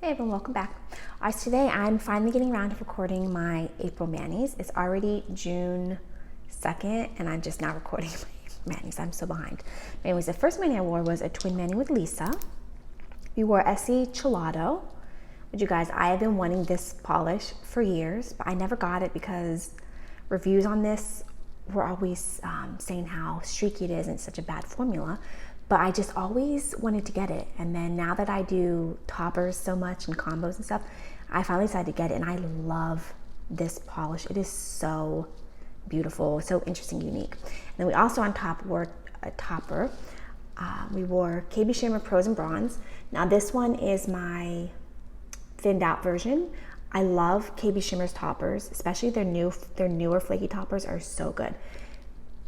Hey everyone, welcome back. Today I'm finally getting around to recording my April manis. It's already June 2nd and I'm just now recording my manis. I'm so behind. But anyways, the first mani I wore was a twin mani with Lisa. We wore Essie Gelato. But you guys, I have been wanting this polish for years, but I never got it because reviews on this were always saying how streaky it is and it's such a bad formula. But I just always wanted to get it. And then now that I do toppers so much and combos and stuff, I finally decided to get it. And I love this polish. It is so beautiful, so interesting, unique. And then we also on top wore a topper. We wore KB Shimmer Pros and Bronze. Now this one is my thinned out version. I love KB Shimmer's toppers, especially their newer flaky toppers are so good.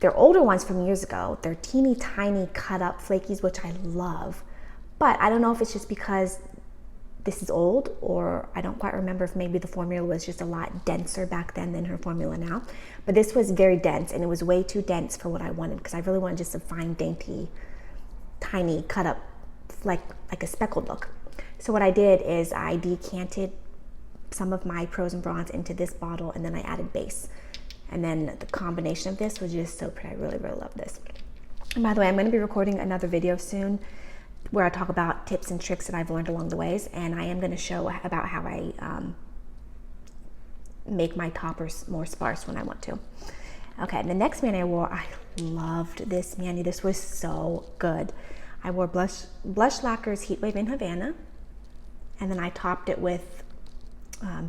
They're older ones from years ago. They're teeny tiny cut up flakies, which I love. But I don't know if it's just because this is old, or I don't quite remember if maybe the formula was just a lot denser back then than her formula now. But this was very dense, and it was way too dense for what I wanted, because I really wanted just a fine, dainty, tiny cut up, like a speckled look. So what I did is I decanted some of my Pros and Bronze into this bottle, and then I added base. And then the combination of this was just so pretty. I really, really love this. And by the way, I'm going to be recording another video soon where I talk about tips and tricks that I've learned along the ways. And I am going to show about how I make my toppers more sparse when I want to. Okay, the next mani I wore, I loved this mani. This was so good. I wore Blush Lacquers Heatwave in Havana. And then I topped it with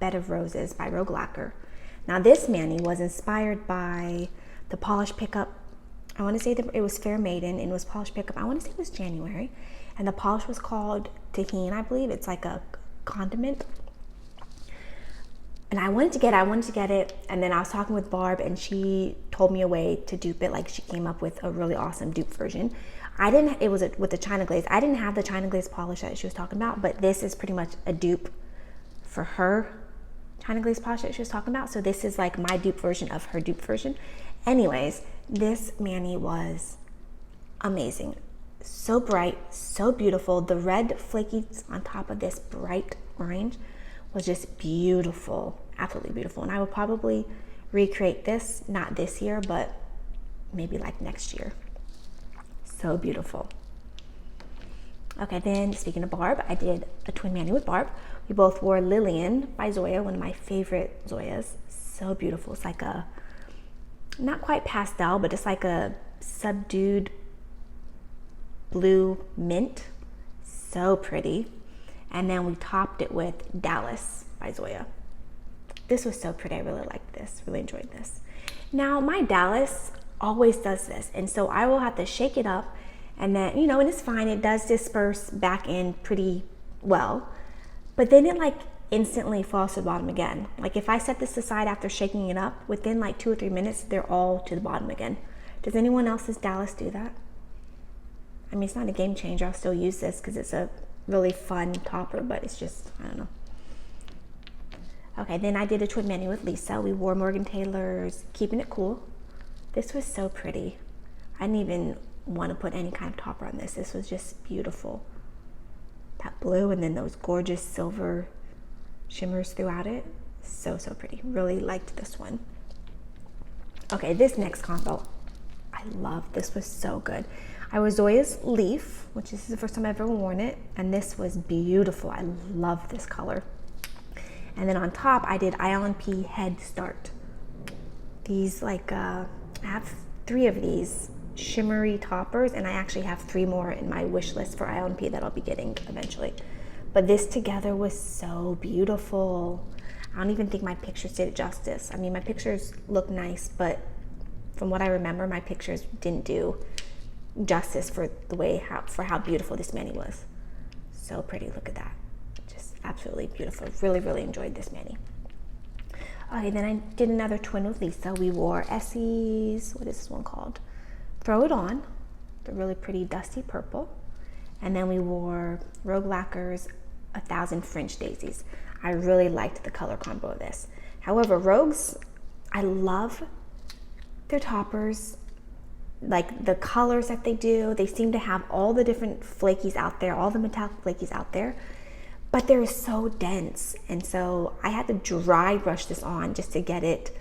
Bed of Roses by Rogue Lacquer. Now this mani was inspired by the polish pickup. I want to say that it was Fair Maiden and it was polish pickup. I want to say it was January. And the polish was called Tahine, I believe. It's like a condiment. And I wanted to get it. And then I was talking with Barb and she told me a way to dupe it. Like she came up with a really awesome dupe version. It was with the China Glaze. I didn't have the China Glaze polish that she was talking about, but this is pretty much a dupe for her China Glaze polish that she was talking about. So this is like my dupe version of her dupe version. Anyways, this mani was amazing. So bright, so beautiful. The red flakies on top of this bright orange was just beautiful, absolutely beautiful. And I will probably recreate this, not this year, but maybe like next year. So beautiful. Okay, then speaking of Barb, I did a twin mani with Barb. We both wore Lillian by Zoya, one of my favorite Zoyas. So beautiful. It's like a, not quite pastel, but it's like a subdued blue mint. So pretty. And then we topped it with Dallas by Zoya. This was so pretty. I really liked this, really enjoyed this. Now my Dallas always does this. And so I will have to shake it up. And then, you know, and it's fine. It does disperse back in pretty well. But then it like instantly falls to the bottom again. Like if I set this aside after shaking it up, within like 2 or 3 minutes, they're all to the bottom again. Does anyone else's Dallas do that? I mean, it's not a game changer. I'll still use this because it's a really fun topper, but it's just, I don't know. Okay, then I did a twin mani with Lisa. We wore Morgan Taylor's Keeping It Cool. This was so pretty. I didn't even want to put any kind of topper on this. This was just beautiful. That blue and then those gorgeous silver shimmers throughout it. So, so pretty. Really liked this one. Okay, this next combo, I love. This was so good. I was Zoya's Leaf, which is the first time I've ever worn it. And this was beautiful. I love this color. And then on top, I did ilnp Head Start. These like, I have 3 of these shimmery toppers, and I actually have 3 more in my wish list for ilnp that I'll be getting eventually. But this together was so beautiful. I don't even think my pictures did it justice. I mean, my pictures look nice, but from what I remember, my pictures didn't do justice for the way for how beautiful this mani was. So pretty. Look at that. Just absolutely beautiful. Really, really enjoyed this mani. Okay, then I did another twin with Lisa. We wore Essie's, what is this one called? Throw It On, the really pretty dusty purple. And then we wore Rogue Lacquer's 1000 French Daisies. I really liked the color combo of this. However, Rogue's, I love their toppers. Like the colors that they do, they seem to have all the different flakies out there, all the metallic flakies out there. but they're so dense. And so I had to dry brush this on just to get it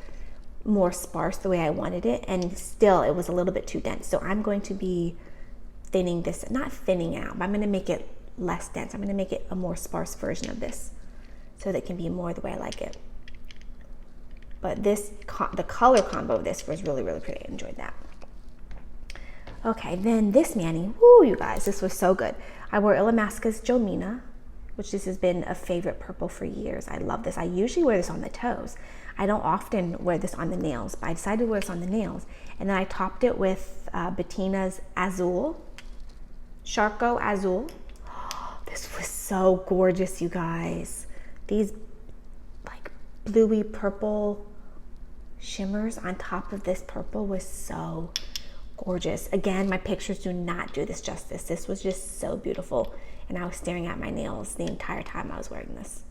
more sparse the way I wanted it. And still, it was a little bit too dense. So I'm going to be thinning this, not thinning out, but I'm going to make it less dense. I'm going to make it a more sparse version of this so that it can be more the way I like it. But this, the color combo of this was really, really pretty. I enjoyed that. Okay, then this mani, woo, you guys, this was so good. I wore Illamasqua's Jomina, which this has been a favorite purple for years. I love this. I usually wear this on the toes. I don't often wear this on the nails, but I decided to wear this on the nails. And then I topped it with Bettina's Azul, Charco Azul. This was so gorgeous, you guys. These like bluey purple shimmers on top of this purple was so gorgeous. Again, my pictures do not do this justice. This was just so beautiful. And I was staring at my nails the entire time I was wearing this.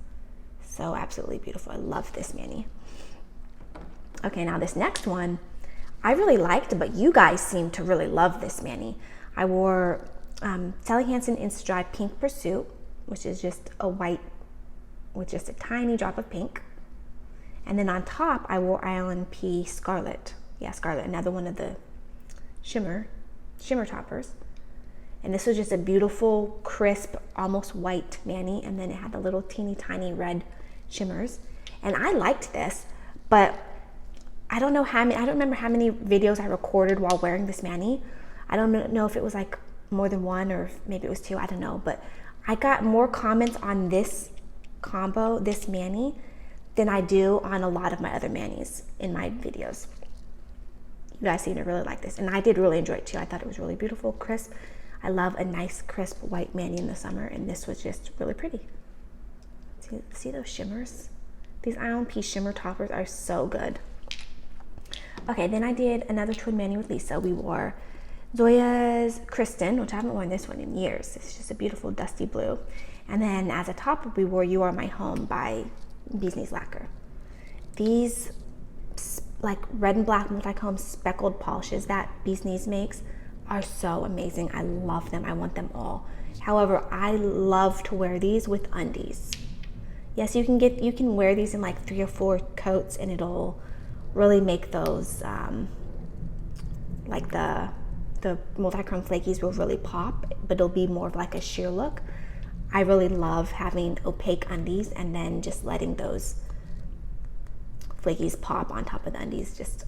So absolutely beautiful. I love this mani. Okay, now this next one, I really liked, but you guys seem to really love this mani. I wore Sally Hansen Insta-Dry Pink Pursuit, which is just a white with just a tiny drop of pink. And then on top, I wore ilnp Scarlet. Yeah, Scarlet, another one of the shimmer toppers. And this was just a beautiful, crisp, almost white mani. And then it had the little teeny tiny red shimmers. And I liked this, but I don't know how many, I don't remember how many videos I recorded while wearing this mani. I don't know if it was like more than one or maybe it was two, I don't know. But I got more comments on this combo, this mani, than I do on a lot of my other manis in my videos. You guys seem to really like this. And I did really enjoy it too. I thought it was really beautiful, crisp. I love a nice, crisp white mani in the summer. And this was just really pretty. See those shimmers? These ilnp shimmer toppers are so good. Okay, then I did another twin mani with Lisa. We wore Zoya's Kristen, which I haven't worn this one in years. It's just a beautiful dusty blue. And then as a top, we wore You Are My Home by Bee's Lacquer. These like red and black multi-comb speckled polishes that Bee's makes are so amazing. I love them. I want them all. However, I love to wear these with undies. Yes, you can wear these in like 3 or 4 coats and it'll really make those like the multi-chrome flakies will really pop, but it'll be more of like a sheer look. I really love having opaque undies and then just letting those flakies pop on top of the undies. Just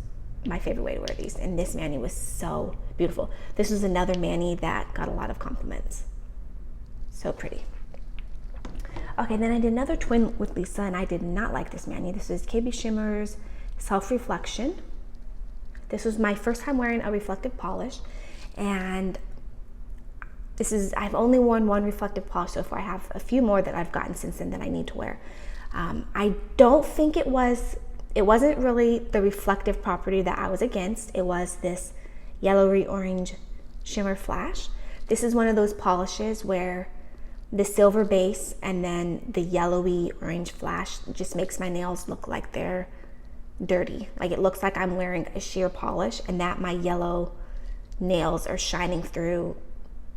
my favorite way to wear these. And this mani was so beautiful. This was another mani that got a lot of compliments. So pretty. Okay, then I did another twin with Lisa and I did not like this mani. This is KB Shimmers Self-Reflection. This was my first time wearing a reflective polish, and I've only worn one reflective polish so far. I have a few more that I've gotten since then that I need to wear. I don't think it wasn't really the reflective property that I was against. It was this yellowy orange shimmer flash. This is one of those polishes where the silver base and then the yellowy orange flash just makes my nails look like they're dirty. Like it looks like I'm wearing a sheer polish and that my yellow nails are shining through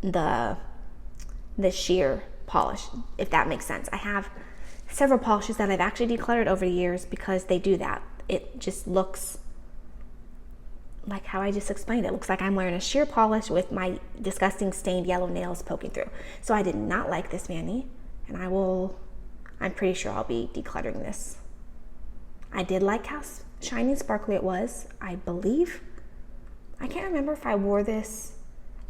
the sheer polish, if that makes sense. I have several polishes that I've actually decluttered over the years because they do that. It just looks like how I just explained. It looks like I'm wearing a sheer polish with my disgusting stained yellow nails poking through. So I did not like this mani, and I'm pretty sure I'll be decluttering this. I did like how shiny and sparkly it was, I believe. I can't remember if I wore this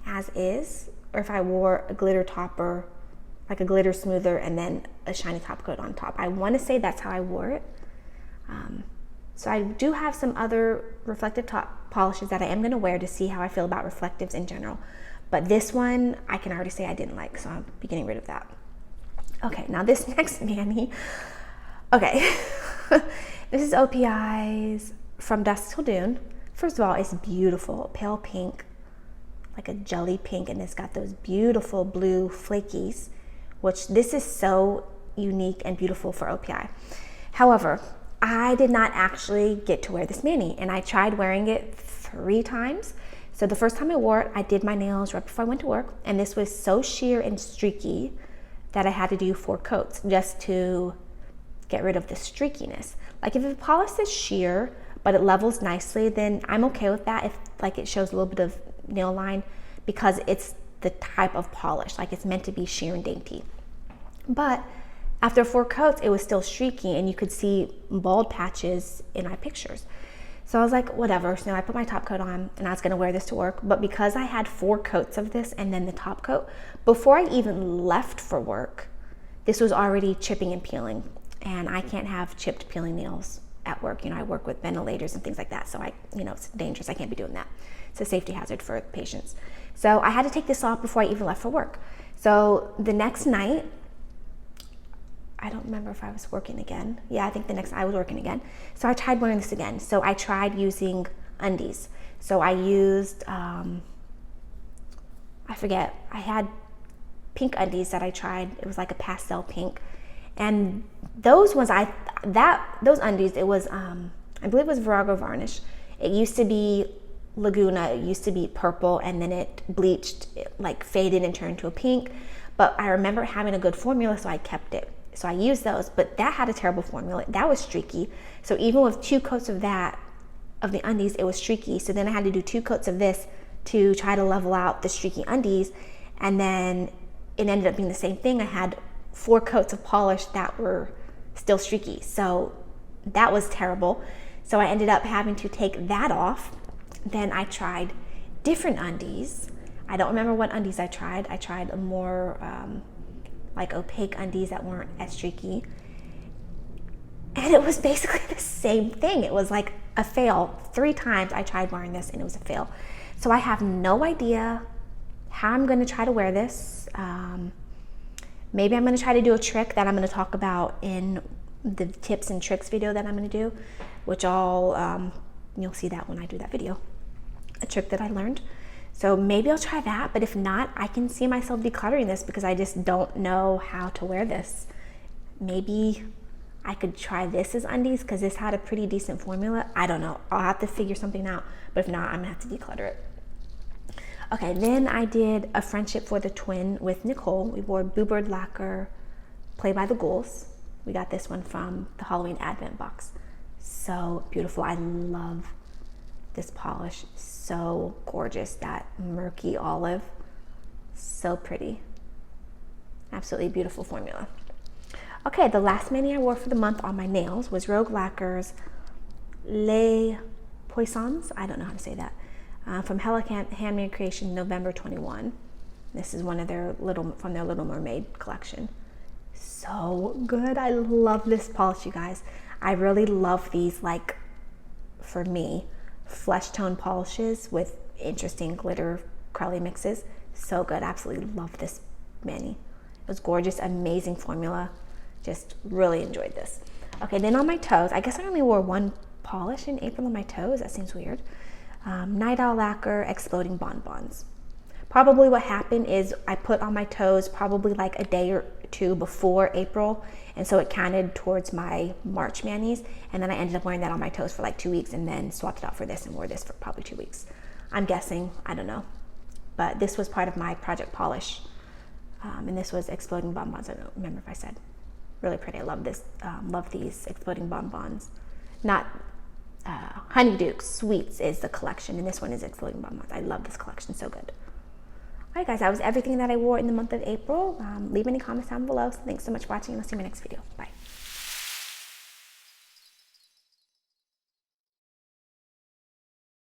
as is or if I wore a glitter topper, like a glitter smoother and then a shiny top coat on top. I want to say that's how I wore it. So I do have some other reflective top polishes that I am going to wear to see how I feel about reflectives in general. But this one, I can already say I didn't like, so I'll be getting rid of that. Okay, now this next mani. Okay. This is OPI's From Dusk Till Dawn. First of all, it's beautiful, pale pink, like a jelly pink, and it's got those beautiful blue flakies, which this is so unique and beautiful for OPI. However, I did not actually get to wear this mani, and I tried wearing it 3 times. So the first time I wore it, I did my nails right before I went to work, and this was so sheer and streaky that I had to do 4 coats just to get rid of the streakiness. Like if the polish is sheer, but it levels nicely, then I'm okay with that if like it shows a little bit of nail line, because it's the type of polish, like it's meant to be sheer and dainty. But after 4 coats, it was still streaky and you could see bald patches in my pictures. So I was like, whatever. So I put my top coat on and I was gonna wear this to work. But because I had 4 coats of this and then the top coat, before I even left for work, this was already chipping and peeling. And I can't have chipped peeling nails at work. You know, I work with ventilators and things like that. So it's dangerous. I can't be doing that. It's a safety hazard for patients. So I had to take this off before I even left for work. So the next night, I don't remember if I was working again. Yeah, I think the next night I was working again. So I tried wearing this again. So I tried using undies. So I used, I forget, I had pink undies that I tried. It was like a pastel pink. And those ones, those undies, it was, I believe it was Virago Varnish. It used to be Laguna, it used to be purple, and then it bleached, it like faded and turned to a pink. But I remember having a good formula, so I kept it. So I used those, but that had a terrible formula. That was streaky. So even with 2 coats of that, of the undies, it was streaky. So then I had to do 2 coats of this to try to level out the streaky undies. And then it ended up being the same thing. I had 4 coats of polish that were still streaky. So that was terrible. So I ended up having to take that off. Then I tried different undies. I don't remember what undies I tried. I tried a more like opaque undies that weren't as streaky. And it was basically the same thing. It was like a fail. 3 times I tried wearing this and it was a fail. So I have no idea how I'm gonna try to wear this. Maybe I'm gonna try to do a trick that I'm gonna talk about in the tips and tricks video that I'm gonna do, which you'll see that when I do that video, a trick that I learned. So maybe I'll try that, but if not, I can see myself decluttering this because I just don't know how to wear this. Maybe I could try this as undies because this had a pretty decent formula. I don't know. I'll have to figure something out, but if not, I'm gonna have to declutter it. Okay, then I did a friendship for the twin with Nicole. We wore Boo Bird Lacquer Play by the Ghouls. We got this one from the Halloween Advent box. So beautiful. I love this polish. So gorgeous. That murky olive. So pretty. Absolutely beautiful formula. Okay, the last mani I wore for the month on my nails was Rogue Lacquers Les Poissons. I don't know how to say that. From Hella Handmade Creation, November 21. This is one of their from their Little Mermaid collection. So good. I love this polish, you guys. I really love these, like, for me, flesh tone polishes with interesting glitter curly mixes. So good. Absolutely love this mani. It was gorgeous, amazing formula. Just really enjoyed this. Okay, then on my toes, I guess I only wore 1 polish in April on my toes. That seems weird. Night Owl Lacquer Exploding Bonbons. Probably what happened is I put on my toes probably like a day or 2 before April, and so it counted towards my March manis, and then I ended up wearing that on my toes for like 2 weeks and then swapped it out for this and wore this for probably 2 weeks. I'm guessing, I don't know. But this was part of my project polish, and this was Exploding Bonbons. I don't remember if I said. Really pretty. I love this. Love these Exploding Bonbons. Not Honeydew Sweets is the collection, and this one is Exploding Bonbons. I love this collection. So good. All right, guys, that was everything that I wore in the month of April. Leave any comments down below. So thanks so much for watching, and I'll see you in my next video. Bye.